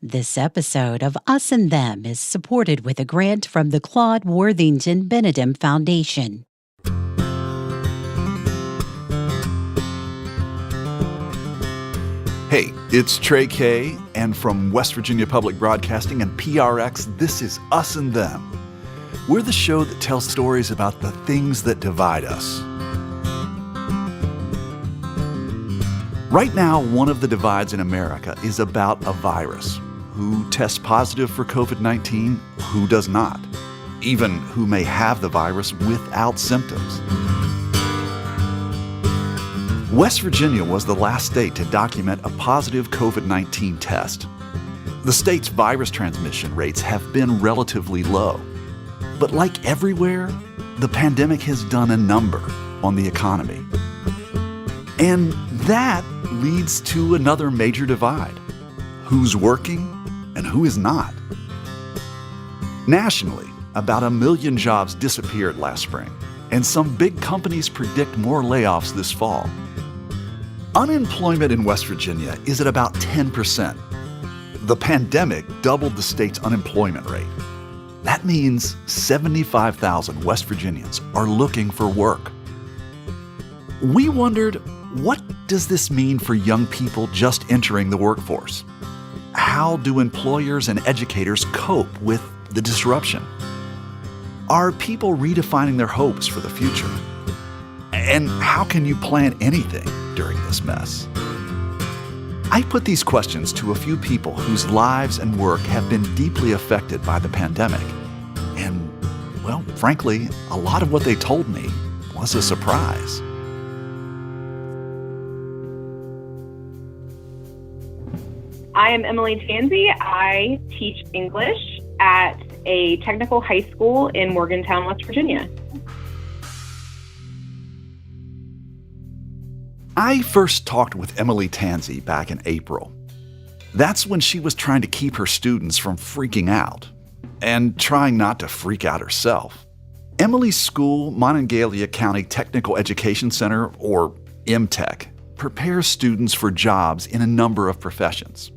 This episode of Us and Them is supported with a grant from the Claude Worthington Benedum Foundation. Hey, it's Trey Kay, and from West Virginia Public Broadcasting and PRX, this is Us and Them. We're the show that tells stories about the things that divide us. Right now, one of the divides in America is about a virus. Who tests positive for COVID-19, who does not, even who may have the virus without symptoms. West Virginia was the last state to document a positive COVID-19 test. The state's virus transmission rates have been relatively low. But like everywhere, the pandemic has done a number on the economy. And that leads to another major divide. Who's working and who is not? Nationally, about 1 million jobs disappeared last spring, and some big companies predict more layoffs this fall. Unemployment in West Virginia is at about 10%. The pandemic doubled the state's unemployment rate. That means 75,000 West Virginians are looking for work. We wondered, what does this mean for young people just entering the workforce? How do employers and educators cope with the disruption? Are people redefining their hopes for the future? And how can you plan anything during this mess? I put these questions to a few people whose lives and work have been deeply affected by the pandemic. And, well, frankly, a lot of what they told me was a surprise. I am Emily Tansey. I teach English at a technical high school in Morgantown, West Virginia. I first talked with Emily Tansey back in April. That's when she was trying to keep her students from freaking out and trying not to freak out herself. Emily's school, Monongalia County Technical Education Center, or MTech, prepares students for jobs in a number of professions.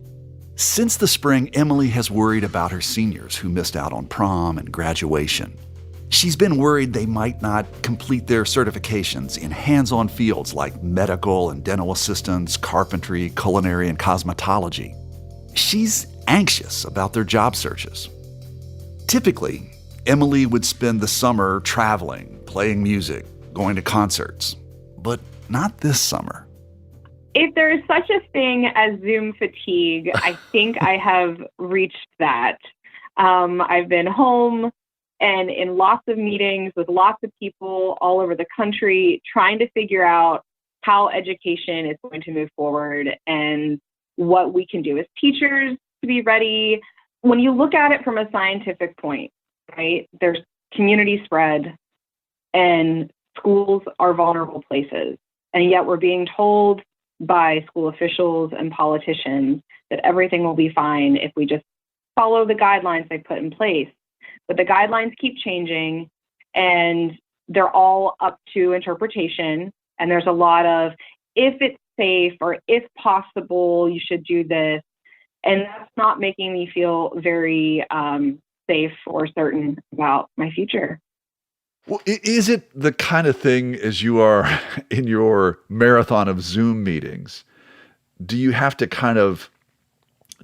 Since the spring, Emily has worried about her seniors who missed out on prom and graduation. She's been worried they might not complete their certifications in hands-on fields like medical and dental assistants, carpentry, culinary, and cosmetology. She's anxious about their job searches. Typically, Emily would spend the summer traveling, playing music, going to concerts, but not this summer. If there is such a thing as Zoom fatigue, I think I have reached that. I've been home and in lots of meetings with lots of people all over the country, trying to figure out how education is going to move forward and what we can do as teachers to be ready. When you look at it from a scientific point, right, there's community spread and schools are vulnerable places. And yet we're being told by school officials and politicians that everything will be fine if we just follow the guidelines they put in place. But the guidelines keep changing and they're all up to interpretation. And there's a lot of, if it's safe or if possible, you should do this. And that's not making me feel very safe or certain about my future. Well, is it the kind of thing, as you are in your marathon of Zoom meetings, do you have to kind of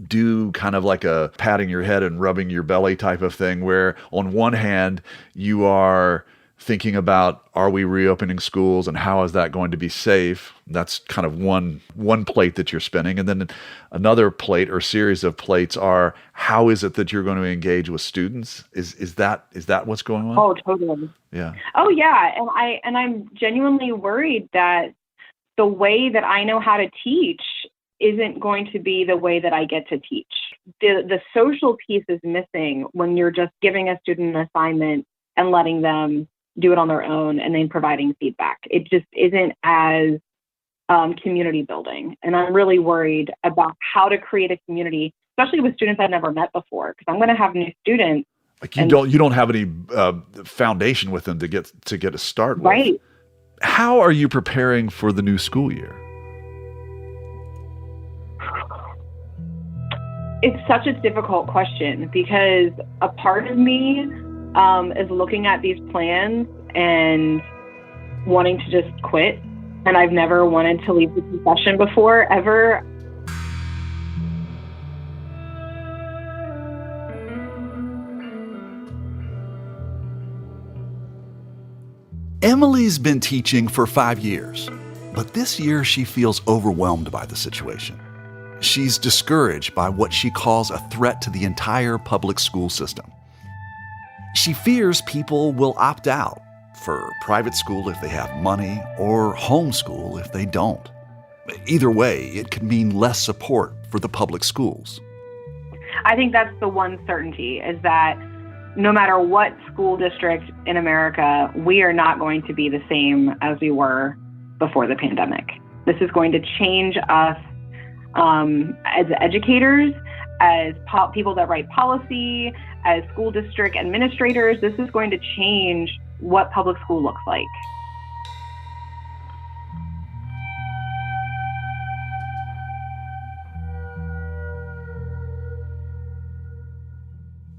do kind of like a patting your head and rubbing your belly type of thing where on one hand you are thinking about, are we reopening schools and how is that going to be safe? That's kind of one plate that you're spinning. And then another plate or series of plates are, how is it that you're going to engage with students? Is that what's going on? Oh, totally. Yeah. Oh, yeah. And I'm genuinely worried that the way that I know how to teach isn't going to be the way that I get to teach. The social piece is missing when you're just giving a student an assignment and letting them do it on their own and then providing feedback. It just isn't as community building. And I'm really worried about how to create a community, especially with students I've never met before, because I'm going to have new students. Like you don't have any foundation with them to get a start with. Right. How are you preparing for the new school year? It's such a difficult question because a part of me is looking at these plans and wanting to just quit. And I've never wanted to leave the profession before, ever. Emily's been teaching for 5 years, but this year she feels overwhelmed by the situation. She's discouraged by what she calls a threat to the entire public school system. She fears people will opt out for private school if they have money or homeschool if they don't. Either way, it could mean less support for the public schools. I think that's the one certainty, is that no matter what school district in America, we are not going to be the same as we were before the pandemic. This is going to change us as educators, as people that write policy, as school district administrators. This is going to change what public school looks like.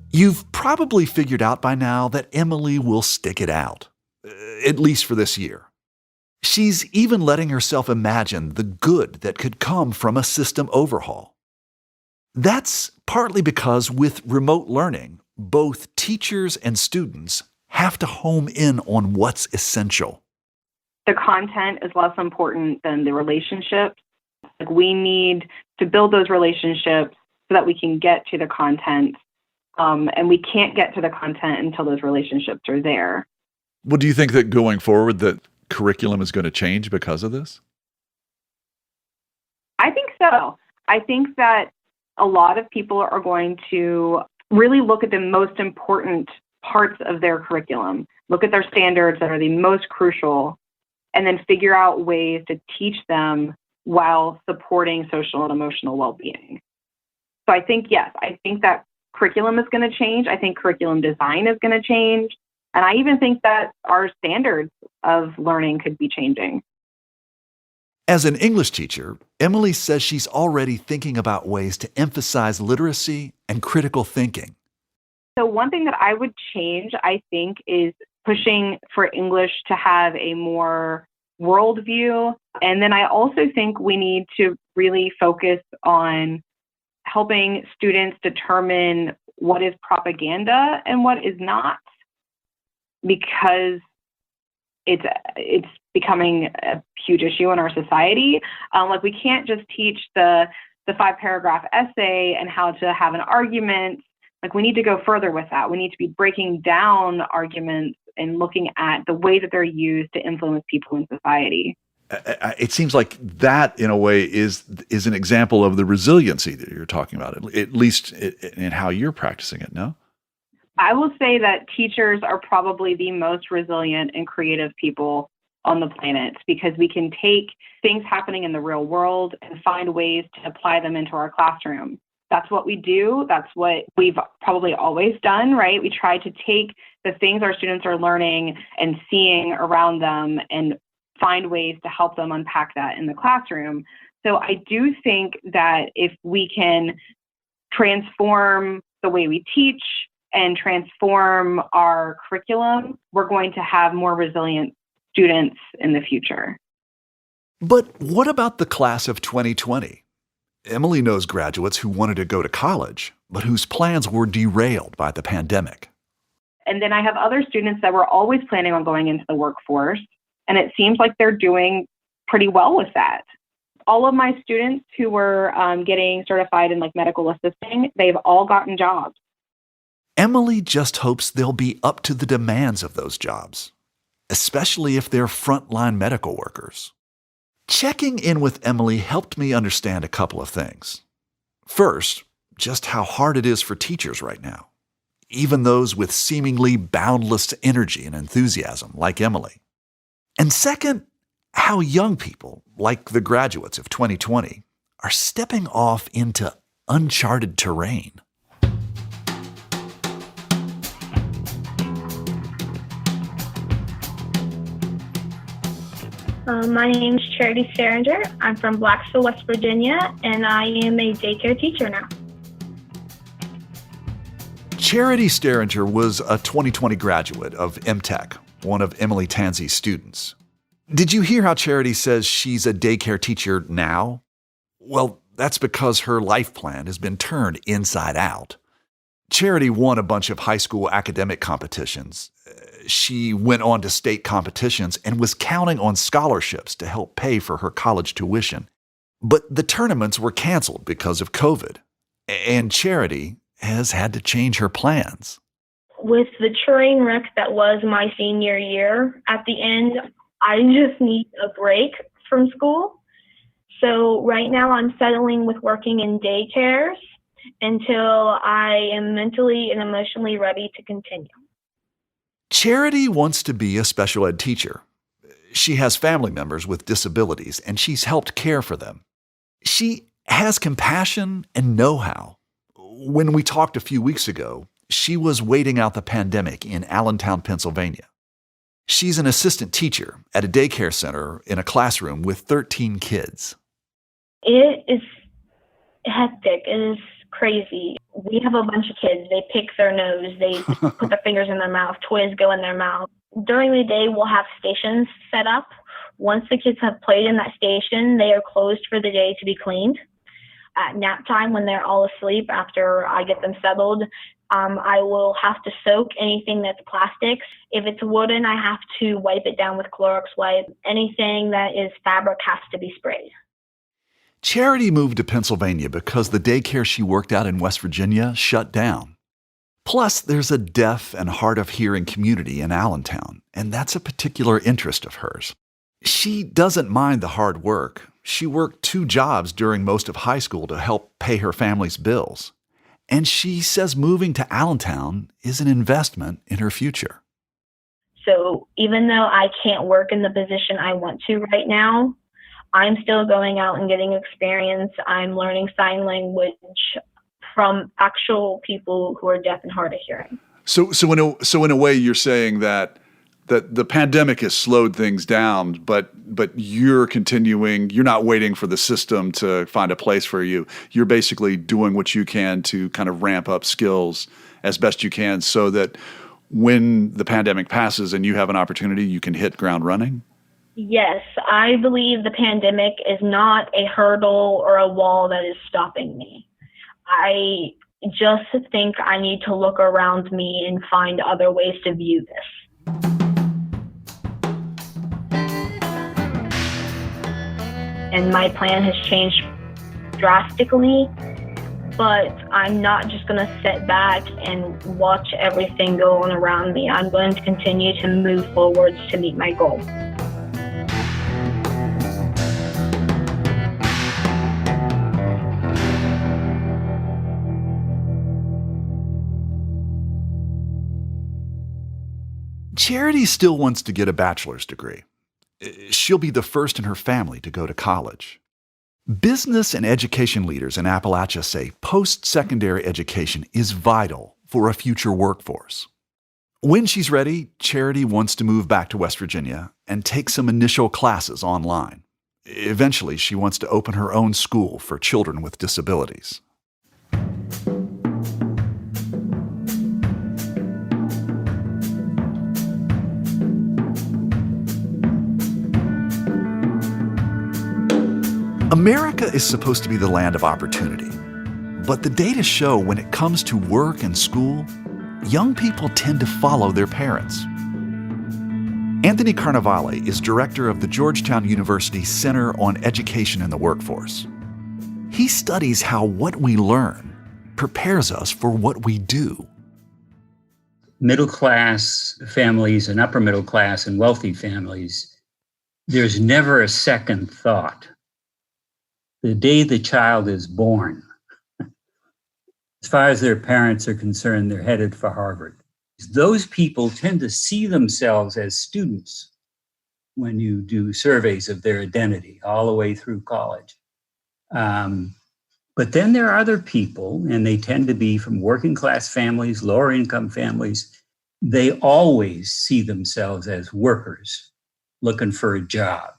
You've probably figured out by now that Emily will stick it out, at least for this year. She's even letting herself imagine the good that could come from a system overhaul. That's partly because with remote learning, both teachers and students have to home in on what's essential. The content is less important than the relationships. Like, we need to build those relationships so that we can get to the content. And we can't get to the content until those relationships are there. Well, do you think that going forward that curriculum is going to change because of this? I think so. I think that a lot of people are going to really look at the most important parts of their curriculum, look at their standards that are the most crucial, and then figure out ways to teach them while supporting social and emotional well-being. So I think, yes, I think that curriculum is going to change. I think curriculum design is going to change. And I even think that our standards of learning could be changing. As an English teacher, Emily says she's already thinking about ways to emphasize literacy and critical thinking. So one thing that I would change, I think, is pushing for English to have a more worldview. And then I also think we need to really focus on helping students determine what is propaganda and what is not, because it's becoming a huge issue in our society. Like, we can't just teach the 5-paragraph essay and how to have an argument. Like, we need to go further with that. We need to be breaking down arguments and looking at the way that they're used to influence people in society. It seems like that, in a way, is an example of the resiliency that you're talking about, at least in how you're practicing it, no? I will say that teachers are probably the most resilient and creative people on the planet, because we can take things happening in the real world and find ways to apply them into our classroom. That's what we do. That's what we've probably always done, right? We try to take the things our students are learning and seeing around them and find ways to help them unpack that in the classroom. So I do think that if we can transform the way we teach and transform our curriculum, we're going to have more resilient students in the future. But what about the class of 2020? Emily knows graduates who wanted to go to college, but whose plans were derailed by the pandemic. And then I have other students that were always planning on going into the workforce, and it seems like they're doing pretty well with that. All of my students who were getting certified in medical assisting, they've all gotten jobs. Emily just hopes they'll be up to the demands of those jobs, especially if they're frontline medical workers. Checking in with Emily helped me understand a couple of things. First, just how hard it is for teachers right now, even those with seemingly boundless energy and enthusiasm like Emily. And second, how young people, like the graduates of 2020, are stepping off into uncharted terrain. My name is Charity Saringer. I'm from Blacksville, West Virginia, and I am a daycare teacher now. Charity Sterringer was a 2020 graduate of MTech, one of Emily Tansey's students. Did you hear how Charity says she's a daycare teacher now? Well, that's because her life plan has been turned inside out. Charity won a bunch of high school academic competitions. She went on to state competitions and was counting on scholarships to help pay for her college tuition. But the tournaments were canceled because of COVID, and Charity has had to change her plans. With the train wreck that was my senior year, at the end, I just need a break from school. So right now I'm settling with working in daycares until I am mentally and emotionally ready to continue. Charity wants to be a special ed teacher. She has family members with disabilities, and she's helped care for them. She has compassion and know-how. When we talked a few weeks ago, she was waiting out the pandemic in Allentown, Pennsylvania. She's an assistant teacher at a daycare center in a classroom with 13 kids. It is hectic. It is crazy. We have a bunch of kids. They pick their nose. They put their fingers in their mouth. Toys go in their mouth. During the day, we'll have stations set up. Once the kids have played in that station, they are closed for the day to be cleaned. At nap time, when they're all asleep, after I get them settled, I will have to soak anything that's plastics. If it's wooden, I have to wipe it down with Clorox wipe. Anything that is fabric has to be sprayed. Charity moved to Pennsylvania because the daycare she worked at in West Virginia shut down. Plus, there's a deaf and hard of hearing community in Allentown, and that's a particular interest of hers. She doesn't mind the hard work. She worked 2 jobs during most of high school to help pay her family's bills. And she says moving to Allentown is an investment in her future. So even though I can't work in the position I want to right now, I'm still going out and getting experience. I'm learning sign language from actual people who are deaf and hard of hearing. So in a way, you're saying that the pandemic has slowed things down, but you're continuing. You're not waiting for the system to find a place for you. You're basically doing what you can to kind of ramp up skills as best you can, so that when the pandemic passes and you have an opportunity, you can hit ground running. Yes, I believe the pandemic is not a hurdle or a wall that is stopping me. I just think I need to look around me and find other ways to view this. And my plan has changed drastically, but I'm not just going to sit back and watch everything go on around me. I'm going to continue to move forwards to meet my goal. Charity still wants to get a bachelor's degree. She'll be the first in her family to go to college. Business and education leaders in Appalachia say post-secondary education is vital for a future workforce. When she's ready, Charity wants to move back to West Virginia and take some initial classes online. Eventually, she wants to open her own school for children with disabilities. America is supposed to be the land of opportunity, but the data show when it comes to work and school, young people tend to follow their parents. Anthony Carnevale is director of the Georgetown University Center on Education in the Workforce. He studies how what we learn prepares us for what we do. Middle class families and upper middle class and wealthy families, there's never a second thought. The day the child is born, as far as their parents are concerned, they're headed for Harvard. Those people tend to see themselves as students when you do surveys of their identity all the way through college. But then there are other people, and they tend to be from working class families, lower income families. They always see themselves as workers looking for a job.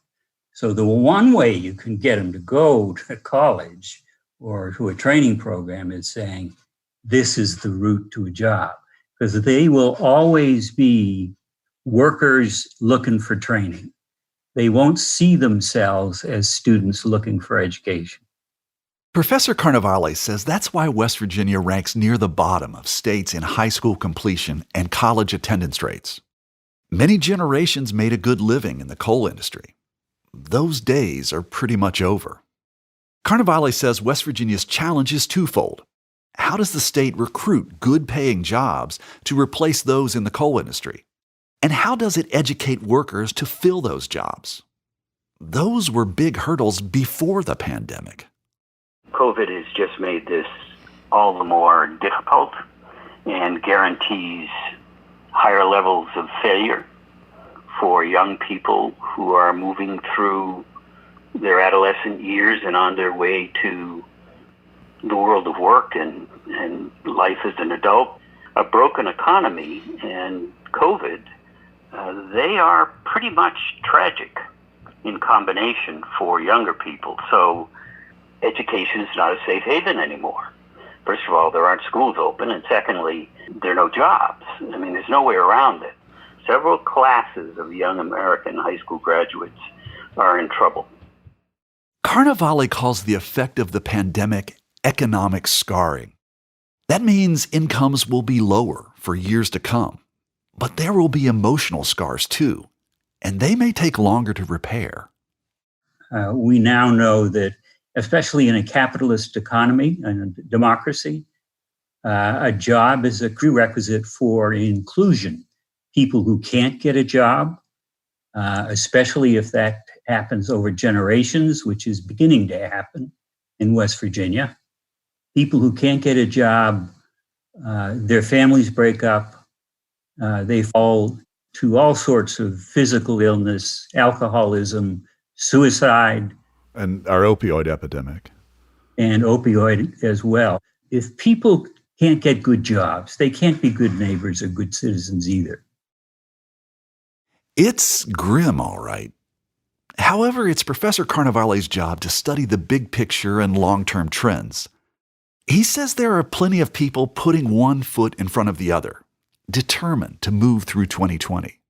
So the one way you can get them to go to college or to a training program is saying, this is the route to a job, because they will always be workers looking for training. They won't see themselves as students looking for education. Professor Carnevale says that's why West Virginia ranks near the bottom of states in high school completion and college attendance rates. Many generations made a good living in the coal industry. Those days are pretty much over. Carnevale says West Virginia's challenge is twofold. How does the state recruit good-paying jobs to replace those in the coal industry? And how does it educate workers to fill those jobs? Those were big hurdles before the pandemic. COVID has just made this all the more difficult and guarantees higher levels of failure for young people who are moving through their adolescent years and on their way to the world of work and life as an adult. A broken economy and COVID, they are pretty much tragic in combination for younger people. So education is not a safe haven anymore. First of all, there aren't schools open, and secondly, there are no jobs. I mean, there's no way around it. Several classes of young American high school graduates are in trouble. Carnevale calls the effect of the pandemic economic scarring. That means incomes will be lower for years to come. But there will be emotional scars too, and they may take longer to repair. We now know that, especially in a capitalist economy and a democracy, a job is a prerequisite for inclusion. People who can't get a job, especially if that happens over generations, which is beginning to happen in West Virginia. People who can't get a job, their families break up, they fall to all sorts of physical illness, alcoholism, suicide. And our opioid epidemic. And opioid as well. If people can't get good jobs, they can't be good neighbors or good citizens either. It's grim, all right. However, it's Professor Carnevale's job to study the big picture and long-term trends. He says there are plenty of people putting one foot in front of the other, determined to move through 2020.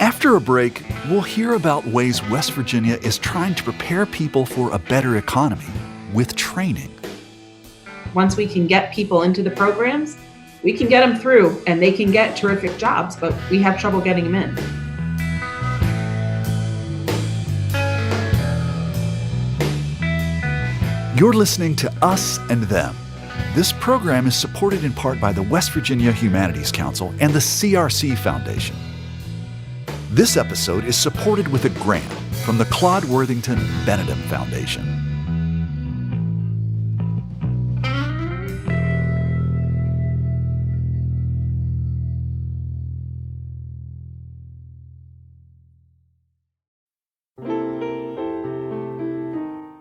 After a break, we'll hear about ways West Virginia is trying to prepare people for a better economy with training. Once we can get people into the programs, we can get them through and they can get terrific jobs, but we have trouble getting them in. You're listening to Us and Them. This program is supported in part by the West Virginia Humanities Council and the CRC Foundation. This episode is supported with a grant from the Claude Worthington Benedum Foundation.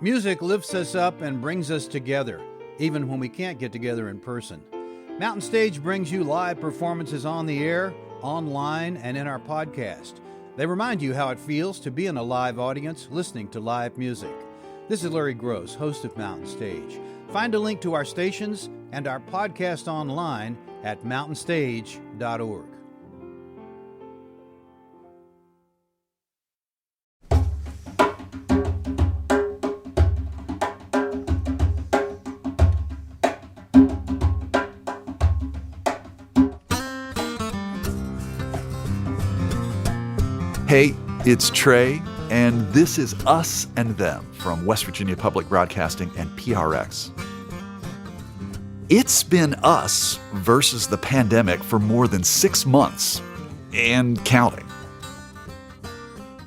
Music lifts us up and brings us together, even when we can't get together in person. Mountain Stage brings you live performances on the air, online, and in our podcast. They remind you how it feels to be in a live audience listening to live music. This is Larry Gross, host of Mountain Stage. Find a link to our stations and our podcast online at mountainstage.org. Hey, it's Trey, and this is Us and Them from West Virginia Public Broadcasting and PRX. It's been us versus the pandemic for more than 6 months, and counting.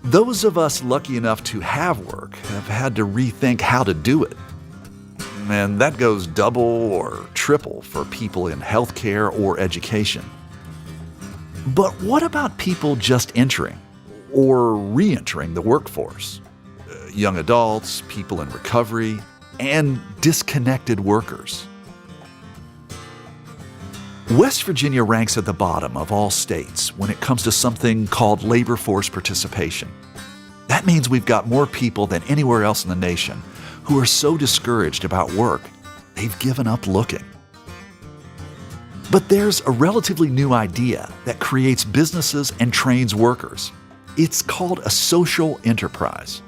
Those of us lucky enough to have work have had to rethink how to do it. And that goes double or triple for people in healthcare or education. But what about people just entering or re-entering the workforce? Young adults, people in recovery, and disconnected workers. West Virginia ranks at the bottom of all states when it comes to something called labor force participation. That means we've got more people than anywhere else in the nation who are so discouraged about work, they've given up looking. But there's a relatively new idea that creates businesses and trains workers. It's called a social enterprise.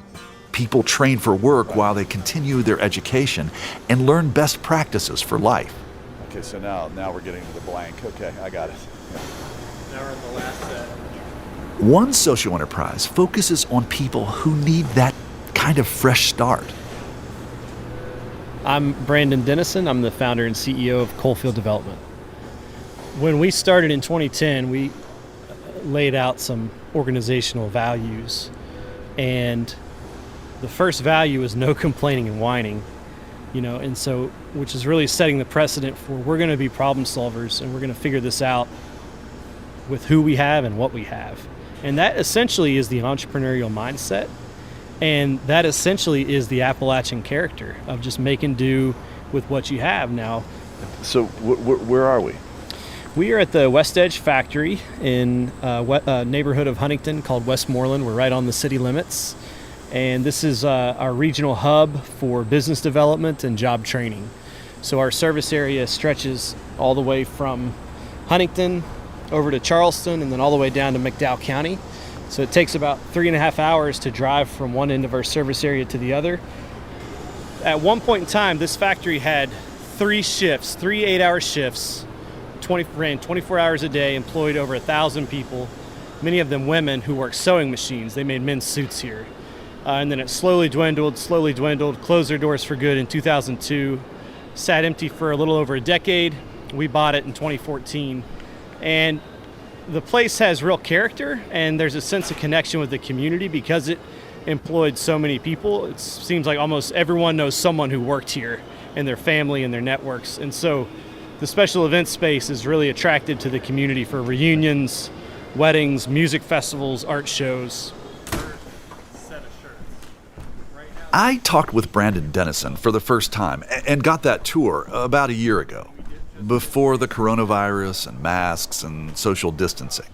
People train for work while they continue their education and learn best practices for life. Okay, so now we're getting to the blank. Okay, I got it. Now we're in the last set. One social enterprise focuses on people who need that kind of fresh start. I'm Brandon Dennison. I'm the founder and CEO of Coalfield Development. When we started in 2010, we laid out some organizational values, and the first value is no complaining and whining, and so, which is really setting the precedent for we're going to be problem solvers and we're going to figure this out with who we have and what we have. And that essentially is the entrepreneurial mindset. And that essentially is the Appalachian character of just making do with what you have now. So where are we? We are at the West Edge factory in a neighborhood of Huntington called Westmoreland. We're right on the city limits. And this is our regional hub for business development and job training. So our service area stretches all the way from Huntington over to Charleston and then all the way down to McDowell County. So it takes about 3.5 hours to drive from one end of our service area to the other. At one point in time, this factory had 3 shifts, 3 8-hour shifts, ran 24 hours a day, employed over 1,000 people, many of them women who worked sewing machines. They made men's suits here. And then it slowly dwindled, closed their doors for good in 2002, sat empty for a little over a decade. We bought it in 2014. And the place has real character, and there's a sense of connection with the community because it employed so many people. It seems like almost everyone knows someone who worked here and their family and their networks. And so the special event space is really attractive to the community for reunions, weddings, music festivals, art shows. I talked with Brandon Dennison for the first time and got that tour about a year ago, before the coronavirus and masks and social distancing.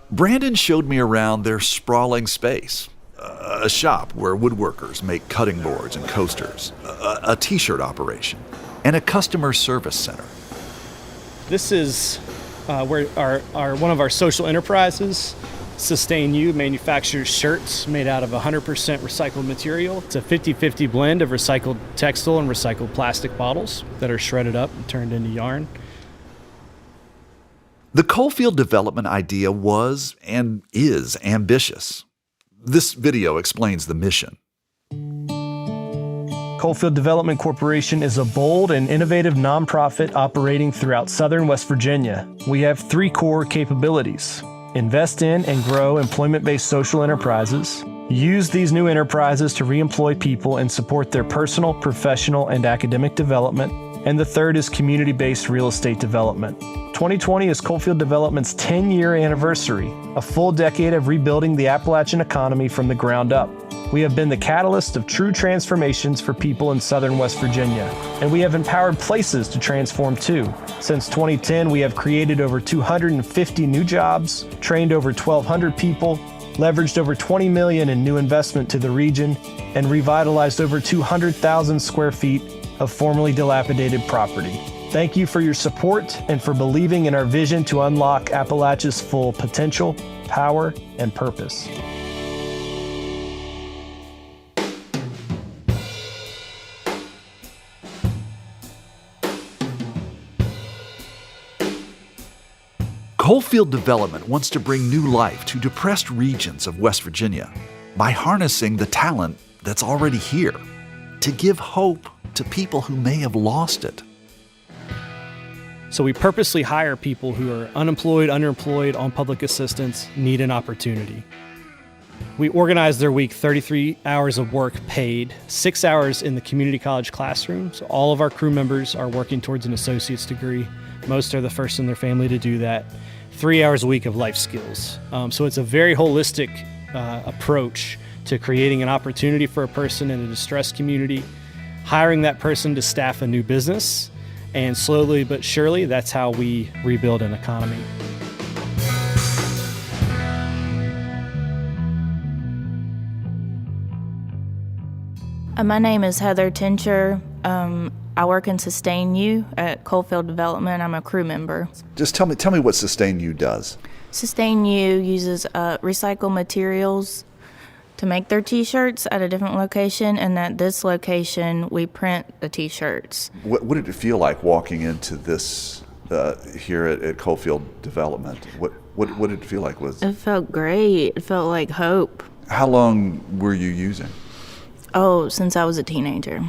Brandon showed me around their sprawling space, a shop where woodworkers make cutting boards and coasters, a t-shirt operation, and a customer service center. This is where our one of our social enterprises, Sustain You, manufactures shirts made out of 100% recycled material. It's a 50-50 blend of recycled textile and recycled plastic bottles that are shredded up and turned into yarn. The Coalfield development idea was and is ambitious. This video explains the mission. Coalfield Development Corporation is a bold and innovative nonprofit operating throughout southern West Virginia. We have 3 core capabilities: invest in and grow employment-based social enterprises, use these new enterprises to re-employ people and support their personal, professional, and academic development, and the third is community-based real estate development. 2020 is Coalfield Development's 10-year anniversary, a full decade of rebuilding the Appalachian economy from the ground up. We have been the catalyst of true transformations for people in southern West Virginia, and we have empowered places to transform too. Since 2010, we have created over 250 new jobs, trained over 1,200 people, leveraged over $20 million in new investment to the region, and revitalized over 200,000 square feet of formerly dilapidated property. Thank you for your support and for believing in our vision to unlock Appalachia's full potential, power, and purpose. Coalfield Development wants to bring new life to depressed regions of West Virginia by harnessing the talent that's already here to give hope to people who may have lost it. So we purposely hire people who are unemployed, underemployed, on public assistance, need an opportunity. We organize their week 33 hours of work paid, 6 hours in the community college classroom. So all of our crew members are working towards an associate's degree. Most are the first in their family to do that. 3 hours a week of life skills. So it's a very holistic approach to creating an opportunity for a person in a distressed community, hiring that person to staff a new business, And slowly but surely, that's how we rebuild an economy. My name is Heather Tincher. I work in Sustain U at Coalfield Development. I'm a crew member. Just tell me what Sustain U does. Sustain U uses recycled materials to make their T-shirts at a different location, and at this location, we print the T-shirts. What did it feel like walking into this here at Coalfield Development? What did it feel like? It felt great. It felt like hope. How long were you using? Oh, since I was a teenager.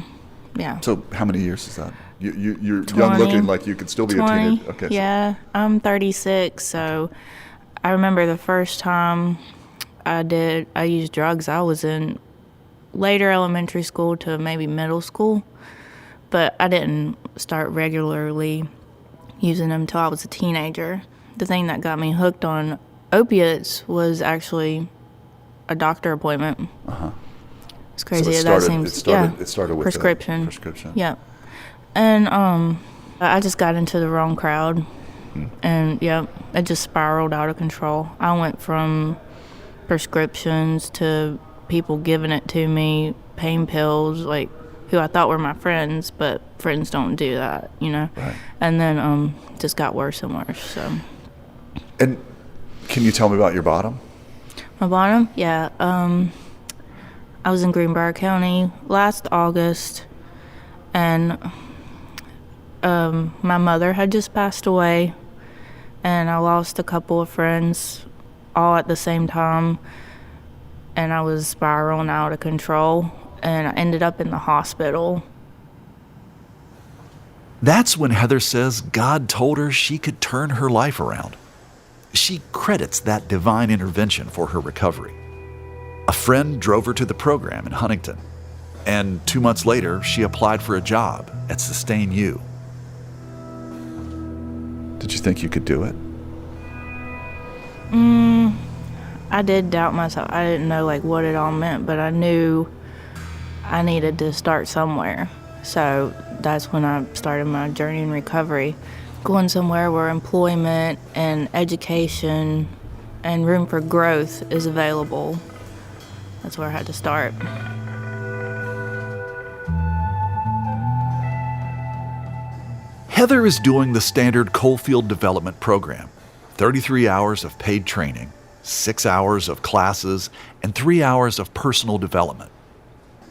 Yeah. So how many years is that? You're 20, young looking, like you could still be 20, a teenager. Okay. Yeah, I'm 36, so I remember the first time I used drugs. I was in later elementary school to maybe middle school, but I didn't start regularly using them until I was a teenager. The thing that got me hooked on opiates was actually a doctor appointment. Uh-huh. It's crazy. So it started with prescription. Prescription. Yeah. And I just got into the wrong crowd. And it just spiraled out of control. I went from prescriptions to people giving it to me, pain pills, like who I thought were my friends, but friends don't do that, you know. Right. And then just got worse and worse. So. And can you tell me about your bottom? My bottom? Yeah. I was in Greenbrier County last August, and my mother had just passed away, and I lost a couple of friends all at the same time, and I was spiraling out of control, and I ended up in the hospital. That's when Heather says God told her she could turn her life around. She credits that divine intervention for her recovery. A friend drove her to the program in Huntington, and 2 months later, she applied for a job at Sustain U. Did you think you could do it? I did doubt myself. I didn't know what it all meant, but I knew I needed to start somewhere. So that's when I started my journey in recovery, going somewhere where employment and education and room for growth is available. That's where I had to start. Heather is doing the standard Coalfield Development Program, 33 hours of paid training, 6 hours of classes, and 3 hours of personal development.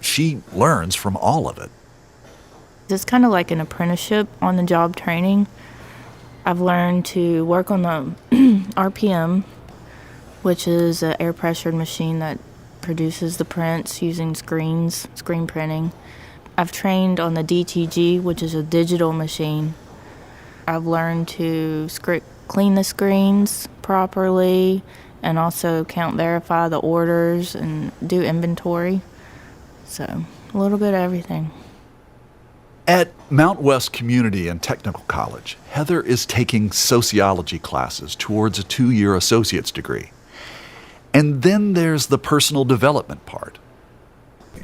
She learns from all of it. It's kind of like an apprenticeship on the job training. I've learned to work on the RPM, which is an air pressured machine that produces the prints using screen printing. I've trained on the DTG, which is a digital machine. I've learned to clean the screens properly and also count, verify the orders and do inventory. So a little bit of everything. At Mount West Community and Technical College, Heather is taking sociology classes towards a 2-year associate's degree. And then there's the personal development part.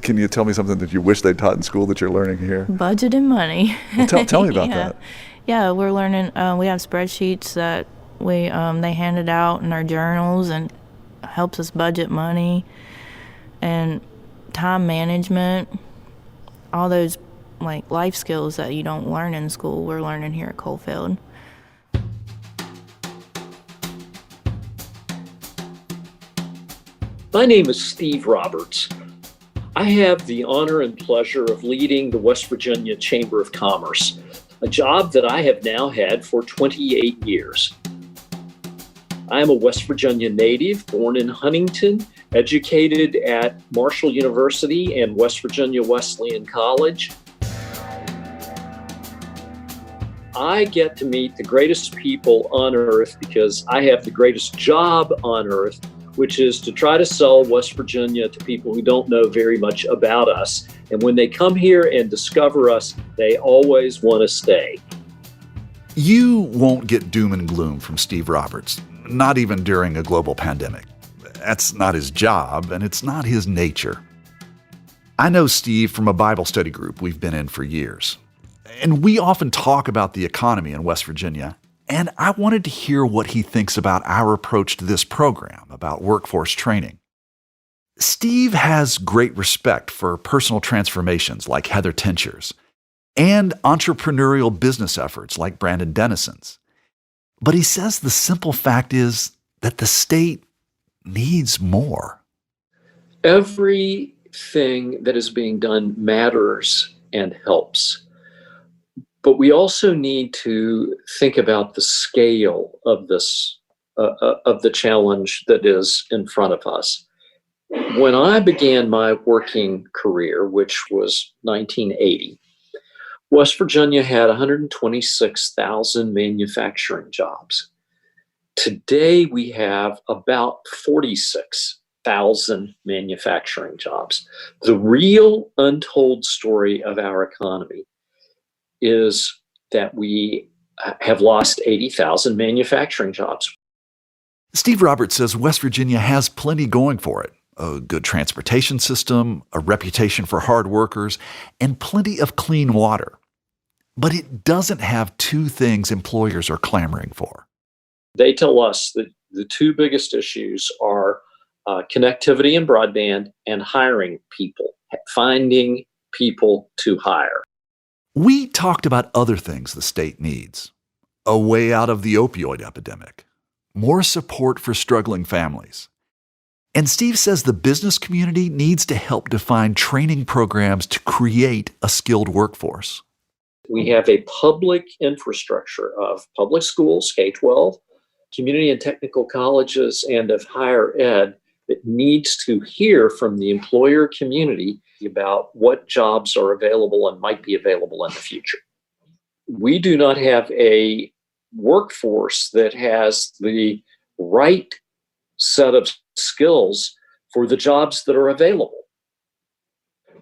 Can you tell me something that you wish they taught in school that you're learning here? Budget and money. Well, tell me about that. Yeah, we're learning. We have spreadsheets that they handed out in our journals and helps us budget money and time management. All those life skills that you don't learn in school, we're learning here at Coalfield. My name is Steve Roberts. I have the honor and pleasure of leading the West Virginia Chamber of Commerce, a job that I have now had for 28 years. I am a West Virginia native, born in Huntington, educated at Marshall University and West Virginia Wesleyan College. I get to meet the greatest people on earth because I have the greatest job on earth, which is to try to sell West Virginia to people who don't know very much about us. And when they come here and discover us, they always want to stay. You won't get doom and gloom from Steve Roberts, not even during a global pandemic. That's not his job, and it's not his nature. I know Steve from a Bible study group we've been in for years. And we often talk about the economy in West Virginia, and I wanted to hear what he thinks about our approach to this program, about workforce training. Steve has great respect for personal transformations like Heather Tincher's and entrepreneurial business efforts like Brandon Dennison's. But he says the simple fact is that the state needs more. Everything that is being done matters and helps. But we also need to think about the scale of this, of the challenge that is in front of us. When I began my working career, which was 1980, West Virginia had 126,000 manufacturing jobs. Today, we have about 46,000 manufacturing jobs. The real untold story of our economy is that we have lost 80,000 manufacturing jobs. Steve Roberts says West Virginia has plenty going for it. A good transportation system, a reputation for hard workers, and plenty of clean water. But it doesn't have two things employers are clamoring for. They tell us that the two biggest issues are connectivity and broadband and hiring people, finding people to hire. We talked about other things the state needs. A way out of the opioid epidemic. More support for struggling families. And Steve says the business community needs to help define training programs to create a skilled workforce. We have a public infrastructure of public schools, K-12, community and technical colleges, and of higher ed that needs to hear from the employer community about what jobs are available and might be available in the future. We do not have a workforce that has the right set of skills for the jobs that are available.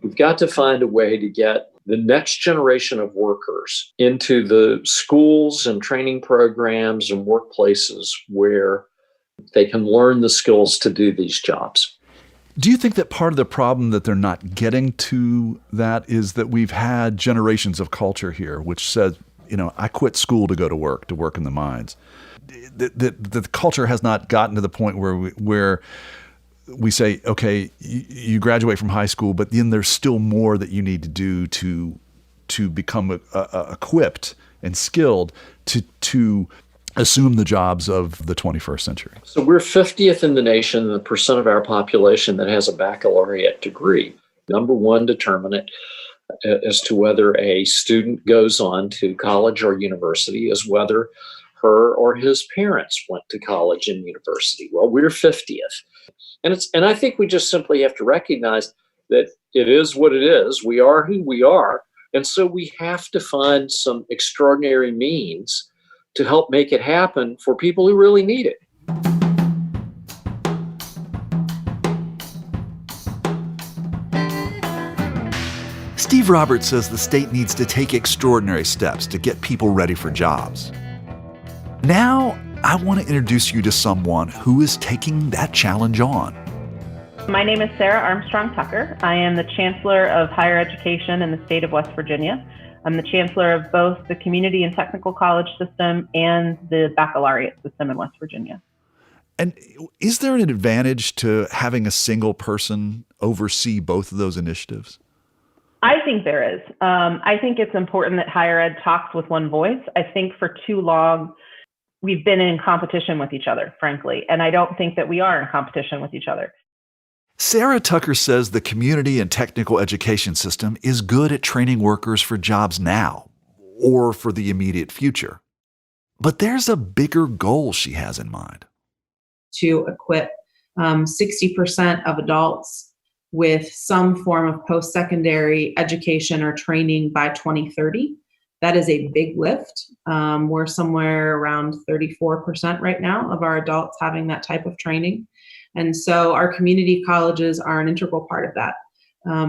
We've got to find a way to get the next generation of workers into the schools and training programs and workplaces where they can learn the skills to do these jobs. Do you think that part of the problem that they're not getting to that is that we've had generations of culture here, which says, I quit school to go to work in the mines. The culture has not gotten to the point where we say, okay, you graduate from high school, but then there's still more that you need to do to become equipped and skilled to assume the jobs of the 21st century. So we're 50th in the nation, the percent of our population that has a baccalaureate degree. Number one determinant as to whether a student goes on to college or university is whether her or his parents went to college and university. Well, we're 50th. And I think we just simply have to recognize that it is what it is. We are who we are. And so we have to find some extraordinary means to help make it happen for people who really need it. Steve Roberts says the state needs to take extraordinary steps to get people ready for jobs. Now, I want to introduce you to someone who is taking that challenge on. My name is Sarah Armstrong Tucker. I am the Chancellor of Higher Education in the state of West Virginia. I'm the Chancellor of both the Community and Technical College system and the baccalaureate system in West Virginia. And is there an advantage to having a single person oversee both of those initiatives? I think there is. I think it's important that higher ed talks with one voice. I think for too long, we've been in competition with each other, frankly, and I don't think that we are in competition with each other. Sarah Tucker says the community and technical education system is good at training workers for jobs now or for the immediate future. But there's a bigger goal she has in mind. To equip 60% of adults with some form of post-secondary education or training by 2030. That is a big lift. We're somewhere around 34% right now of our adults having that type of training. And so our community colleges are an integral part of that.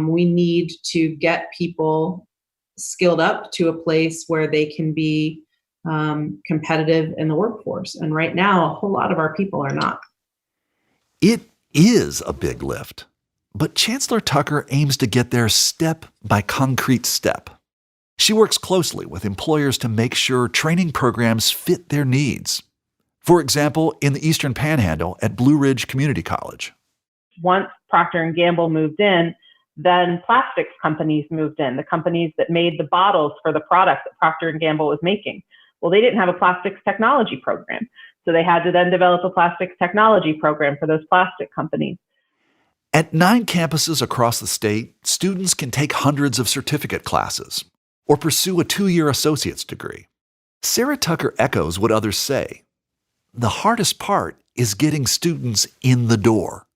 We need to get people skilled up to a place where they can be competitive in the workforce. And right now, a whole lot of our people are not. It is a big lift, but Chancellor Tucker aims to get there step by concrete step. She works closely with employers to make sure training programs fit their needs. For example, in the Eastern Panhandle at Blue Ridge Community College. Once Procter & Gamble moved in, then plastics companies moved in, the companies that made the bottles for the products that Procter & Gamble was making. Well, they didn't have a plastics technology program. So they had to then develop a plastics technology program for those plastic companies. At 9 campuses across the state, students can take hundreds of certificate classes or pursue a 2-year associate's degree. Sarah Tucker echoes what others say. The hardest part is getting students in the door.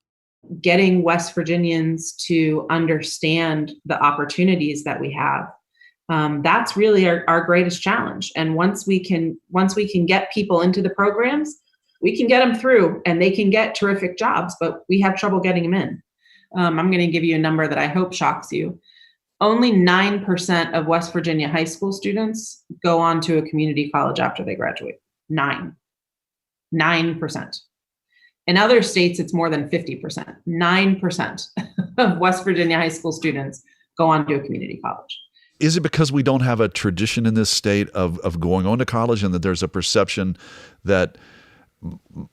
Getting West Virginians to understand the opportunities that we have. That's really our greatest challenge. And once we can get people into the programs, we can get them through and they can get terrific jobs, but we have trouble getting them in. I'm going to give you a number that I hope shocks you. Only 9% of West Virginia high school students go on to a community college after they graduate. 9%. In other states, it's more than 50%. 9% of West Virginia high school students go on to a community college. Is it because we don't have a tradition in this state of going on to college, and that there's a perception that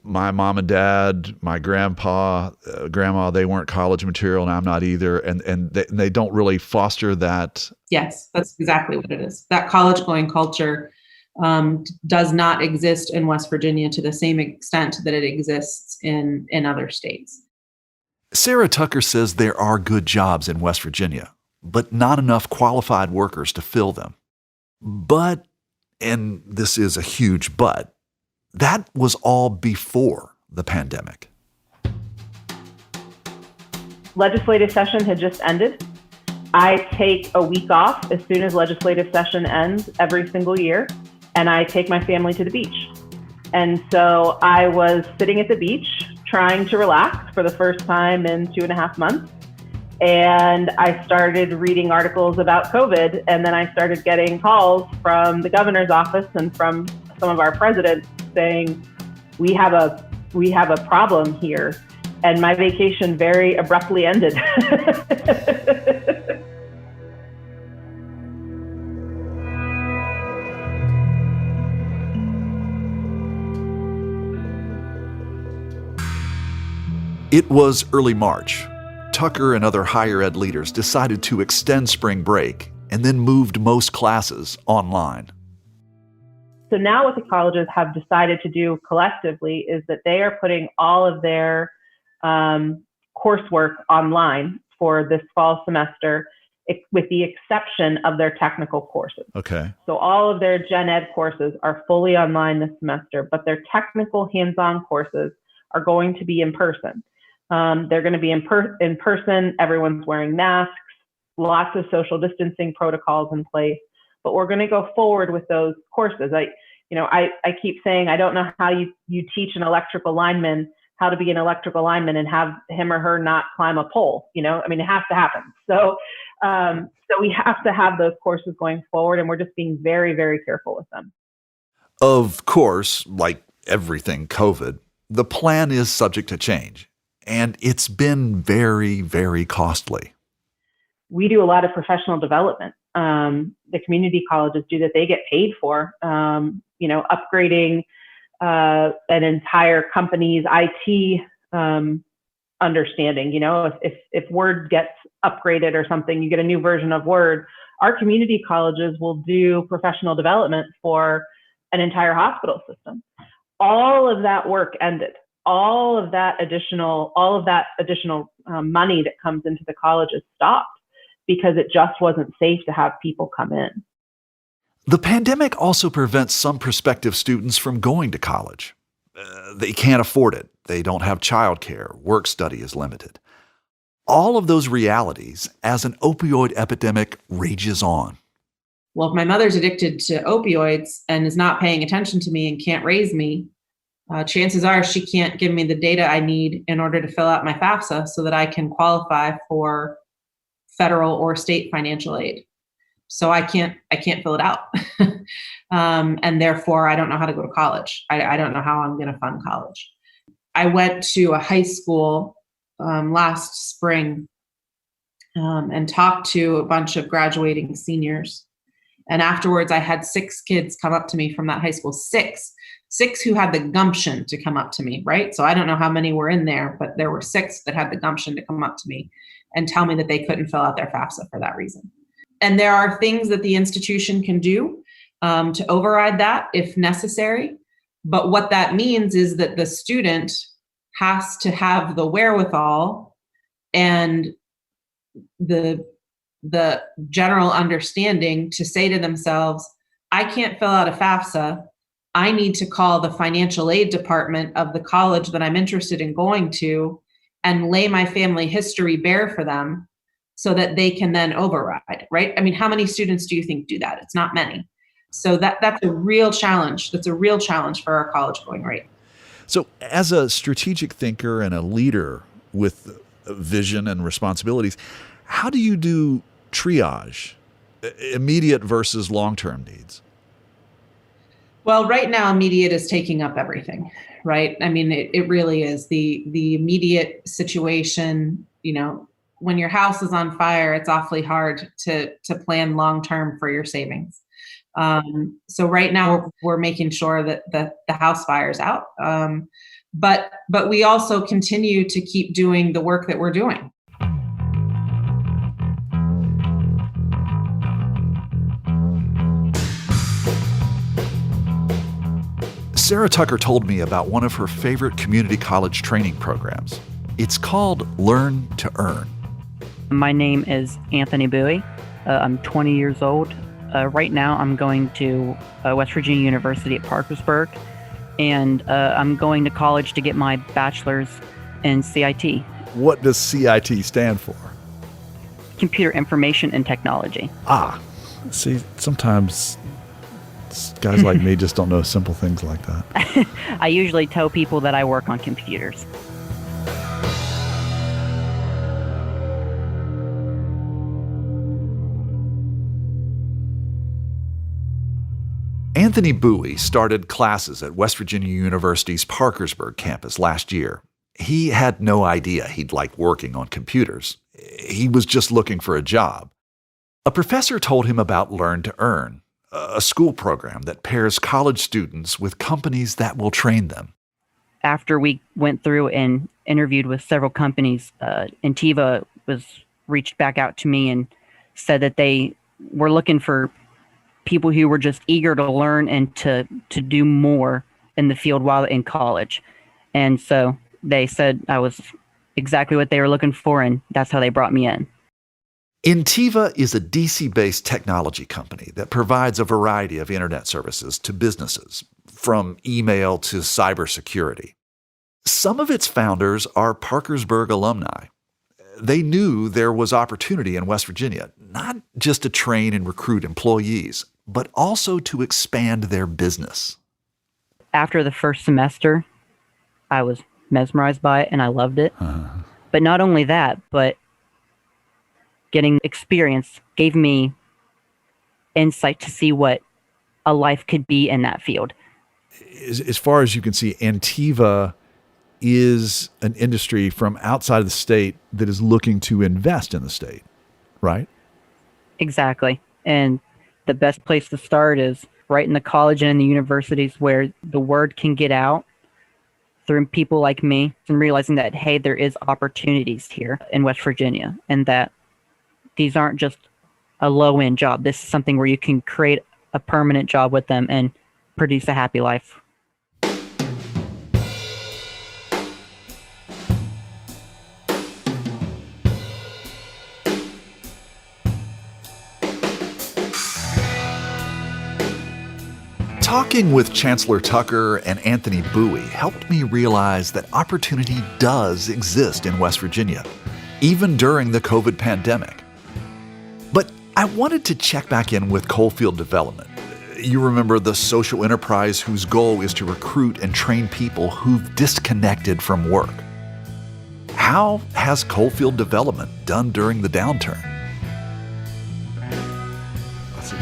my mom and dad, my grandpa, grandma, they weren't college material and I'm not either, and they don't really foster that? Yes, that's exactly what it is. That college going culture does not exist in West Virginia to the same extent that it exists in other states. Sarah Tucker says there are good jobs in West Virginia, but not enough qualified workers to fill them. But, and this is a huge but, that was all before the pandemic. Legislative session had just ended. I take a week off as soon as legislative session ends every single year, and I take my family to the beach. And so I was sitting at the beach trying to relax for the first time in 2.5 months. And I started reading articles about COVID, and then I started getting calls from the governor's office and from some of our presidents saying, we have a problem here. And my vacation very abruptly ended. It was early March. Tucker and other higher ed leaders decided to extend spring break and then moved most classes online. So now what the colleges have decided to do collectively is that they are putting all of their coursework online for this fall semester, with the exception of their technical courses. Okay. So all of their gen ed courses are fully online this semester, but their technical hands-on courses are going to be in person. They're going to be in person. Everyone's wearing masks, lots of social distancing protocols in place, but we're going to go forward with those courses. I keep saying, I don't know how you teach an electrical lineman how to be an electrical lineman and have him or her not climb a pole. It has to happen. So we have to have those courses going forward, and we're just being very, very careful with them. Of course, like everything COVID, the plan is subject to change, and it's been very, very costly. We do a lot of professional development. The community colleges do that. They get paid for, upgrading an entire company's IT understanding. If Word gets upgraded or something, you get a new version of Word. Our community colleges will do professional development for an entire hospital system. All of that work ended. All of that additional money that comes into the colleges stopped because it just wasn't safe to have people come in. The pandemic also prevents some prospective students from going to college. They can't afford it. They don't have childcare. Work study is limited. All of those realities as an opioid epidemic rages on. Well, if my mother's addicted to opioids and is not paying attention to me and can't raise me, chances are she can't give me the data I need in order to fill out my FAFSA so that I can qualify for federal or state financial aid. So I can't fill it out. And therefore, I don't know how to go to college. I don't know how I'm going to fund college. I went to a high school last spring and talked to a bunch of graduating seniors. And afterwards, I had 6 kids come up to me from that high school, six who had the gumption to come up to me, right? So I don't know how many were in there, but there were 6 that had the gumption to come up to me and tell me that they couldn't fill out their FAFSA for that reason. And there are things that the institution can do to override that if necessary. But what that means is that the student has to have the wherewithal and the general understanding to say to themselves, I can't fill out a FAFSA. I need to call the financial aid department of the college that I'm interested in going to and lay my family history bare for them so that they can then override, right? I mean, how many students do you think do that? It's not many. So that's a real challenge. That's a real challenge for our college going rate. So as a strategic thinker and a leader with vision and responsibilities, how do you do triage, immediate versus long-term needs? Well, right now, immediate is taking up everything, right? I mean, it really is. The immediate situation, when your house is on fire, it's awfully hard to plan long-term for your savings. So right now we're making sure that the house fire's out. But we also continue to keep doing the work that we're doing. Sarah Tucker told me about one of her favorite community college training programs. It's called Learn to Earn. My name is Anthony Bowie. I'm 20 years old. Right now I'm going to West Virginia University at Parkersburg, and I'm going to college to get my bachelor's in CIT. What does CIT stand for? Computer Information and Technology. See, sometimes guys like me just don't know simple things like that. I usually tell people that I work on computers. Anthony Bowie started classes at West Virginia University's Parkersburg campus last year. He had no idea he'd like working on computers. He was just looking for a job. A professor told him about Learn to Earn, a school program that pairs college students with companies that will train them. After we went through and interviewed with several companies, Intiva reached back out to me and said that they were looking for people who were just eager to learn and to do more in the field while in college. And so they said I was exactly what they were looking for, and that's how they brought me in. Intiva is a DC-based technology company that provides a variety of internet services to businesses, from email to cybersecurity. Some of its founders are Parkersburg alumni. They knew there was opportunity in West Virginia, not just to train and recruit employees, but also to expand their business. After the first semester, I was mesmerized by it and I loved it. But not only that, but getting experience gave me insight to see what a life could be in that field. As far as you can see, Intiva is an industry from outside of the state that is looking to invest in the state, right? Exactly. And the best place to start is right in the college and in the universities where the word can get out through people like me, and realizing that, hey, there is opportunities here in West Virginia, and that these aren't just a low-end job. This is something where you can create a permanent job with them and produce a happy life. Talking with Chancellor Tucker and Anthony Bowie helped me realize that opportunity does exist in West Virginia, even during the COVID pandemic. But I wanted to check back in with Coalfield Development. You remember the social enterprise whose goal is to recruit and train people who've disconnected from work. How has Coalfield Development done during the downturn?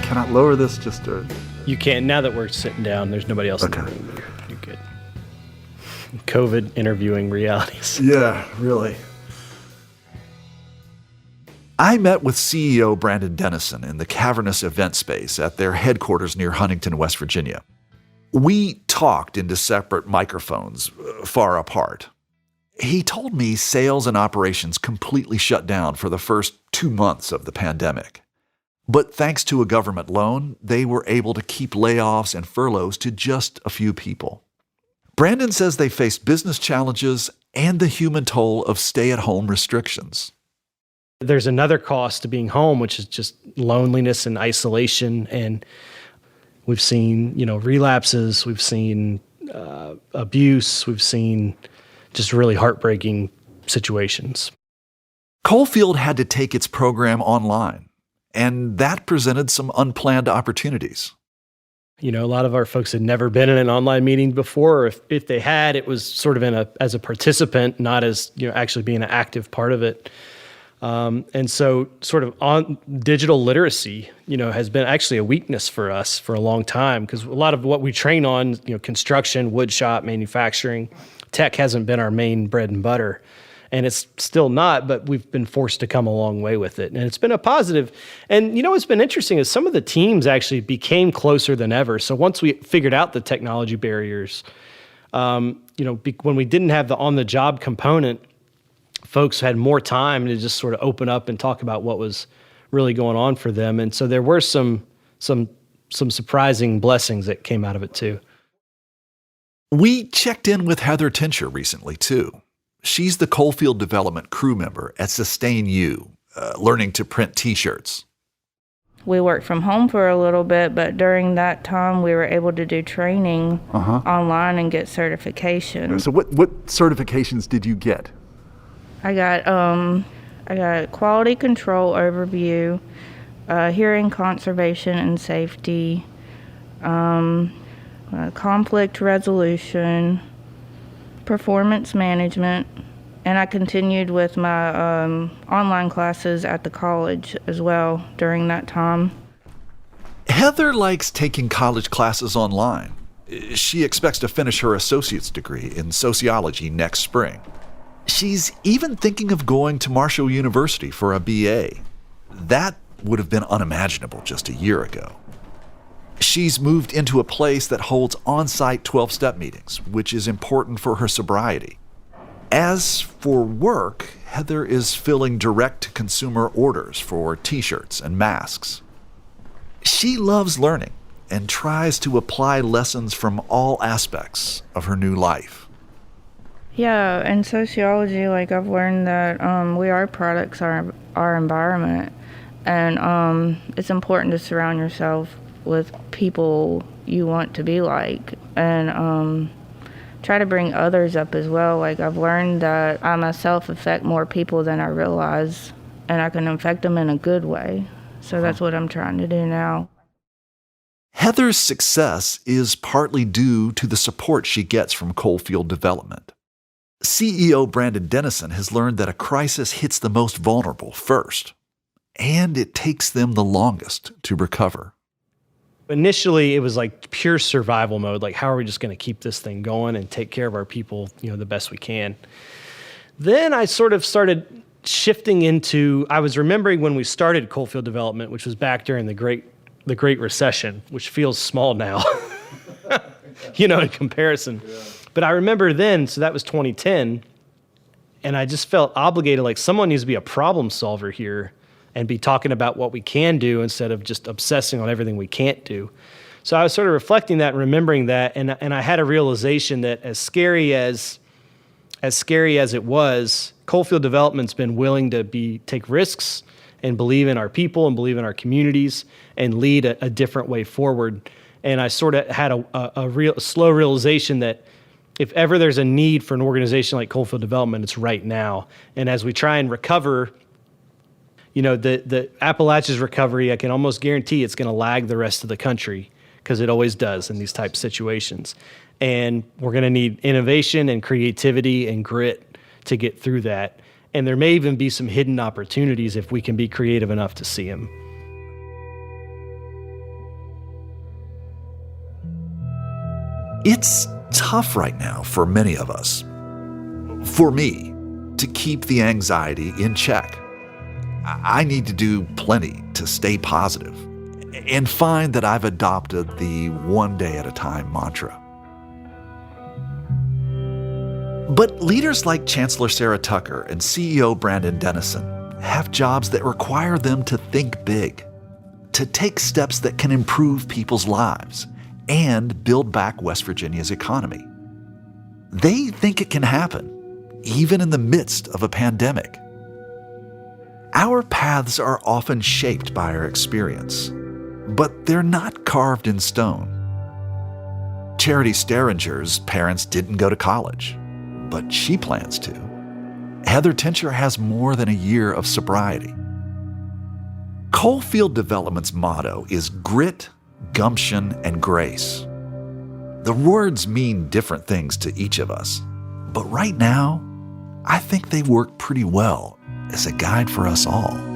Can I lower this just to... You can't. Now that we're sitting down, there's nobody else in the room. You're good. COVID interviewing realities. Yeah, really. I met with CEO Brandon Dennison in the cavernous event space at their headquarters near Huntington, West Virginia. We talked into separate microphones far apart. He told me sales and operations completely shut down for the first 2 months of the pandemic. But thanks to a government loan, they were able to keep layoffs and furloughs to just a few people. Brandon says they faced business challenges and the human toll of stay-at-home restrictions. There's another cost to being home, which is just loneliness and isolation. And we've seen, relapses, we've seen abuse, we've seen just really heartbreaking situations. Coalfield had to take its program online, and that presented some unplanned opportunities. A lot of our folks had never been in an online meeting before, or if they had, it was sort of as a participant, not as actually being an active part of it. And so sort of on digital literacy, has been actually a weakness for us for a long time, because a lot of what we train on, construction, wood shop, manufacturing, tech hasn't been our main bread and butter. And it's still not, but we've been forced to come a long way with it. And it's been a positive. And what's been interesting is some of the teams actually became closer than ever. So once we figured out the technology barriers, when we didn't have the on-the-job component, folks had more time to just sort of open up and talk about what was really going on for them. And so there were some surprising blessings that came out of it too. We checked in with Heather Tincher recently too. She's the Coalfield Development crew member at Sustain U, learning to print T-shirts. We worked from home for a little bit, but during that time we were able to do training online and get certification. So what certifications did you get? I got quality control overview, hearing conservation and safety, conflict resolution, performance management, and I continued with my online classes at the college as well during that time. Heather likes taking college classes online. She expects to finish her associate's degree in sociology next spring. She's even thinking of going to Marshall University for a BA. That would have been unimaginable just a year ago. She's moved into a place that holds on-site 12-step meetings, which is important for her sobriety. As for work, Heather is filling direct-to-consumer orders for T-shirts and masks. She loves learning and tries to apply lessons from all aspects of her new life. Yeah, in sociology, I've learned that we are products of our environment, and it's important to surround yourself with people you want to be like, and try to bring others up as well. I've learned that I myself affect more people than I realize, and I can affect them in a good way. So that's what I'm trying to do now. Heather's success is partly due to the support she gets from Coalfield Development. CEO Brandon Dennison has learned that a crisis hits the most vulnerable first, and it takes them the longest to recover. Initially, it was pure survival mode. How are we just going to keep this thing going and take care of our people, the best we can? Then I sort of started shifting into, I was remembering when we started Coalfield Development, which was back during the Great Recession, which feels small now, in comparison. Yeah. But I remember then, so that was 2010, and I just felt obligated, someone needs to be a problem solver here and be talking about what we can do instead of just obsessing on everything we can't do. So I was sort of reflecting that and remembering that, and I had a realization that as scary as it was, Coalfield Development's been willing to take risks and believe in our people and believe in our communities and lead a different way forward. And I sort of had a slow realization that if ever there's a need for an organization like Coalfield Development, it's right now. And as we try and recover, the Appalachia's recovery, I can almost guarantee it's going to lag the rest of the country, because it always does in these type of situations. And we're going to need innovation and creativity and grit to get through that. And there may even be some hidden opportunities if we can be creative enough to see them. It's tough right now for many of us. For me, to keep the anxiety in check. I need to do plenty to stay positive and find that I've adopted the one day at a time mantra. But leaders like Chancellor Sarah Tucker and CEO Brandon Dennison have jobs that require them to think big, to take steps that can improve people's lives and build back West Virginia's economy. They think it can happen, even in the midst of a pandemic. Our paths are often shaped by our experience, but they're not carved in stone. Charity Sterringer's parents didn't go to college, but she plans to. Heather Tincher has more than a year of sobriety. Coalfield Development's motto is grit, gumption, and grace. The words mean different things to each of us, but right now, I think they work pretty well as a guide for us all.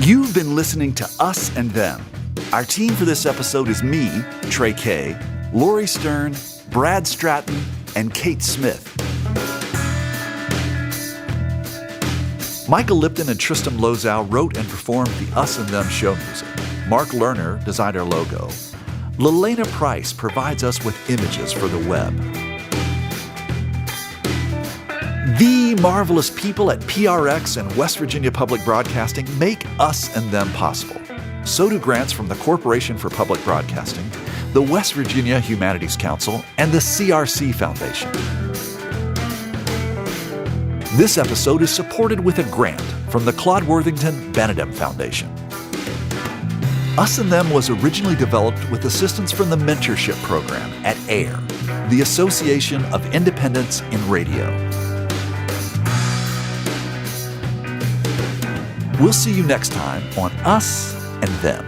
You've been listening to Us and Them. Our team for this episode is me, Trey Kay, Lori Stern, Brad Stratton, and Kate Smith. Michael Lipton and Tristan Lozow wrote and performed the Us and Them show music. Mark Lerner designed our logo. Lelena Price provides us with images for the web. The marvelous people at PRX and West Virginia Public Broadcasting make Us and Them possible. So do grants from the Corporation for Public Broadcasting, the West Virginia Humanities Council, and the CRC Foundation. This episode is supported with a grant from the Claude Worthington Benedum Foundation. Us and Them was originally developed with assistance from the Mentorship Program at AIR, the Association of Independents in Radio. We'll see you next time on Us and Them.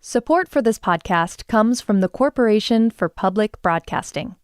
Support for this podcast comes from the Corporation for Public Broadcasting.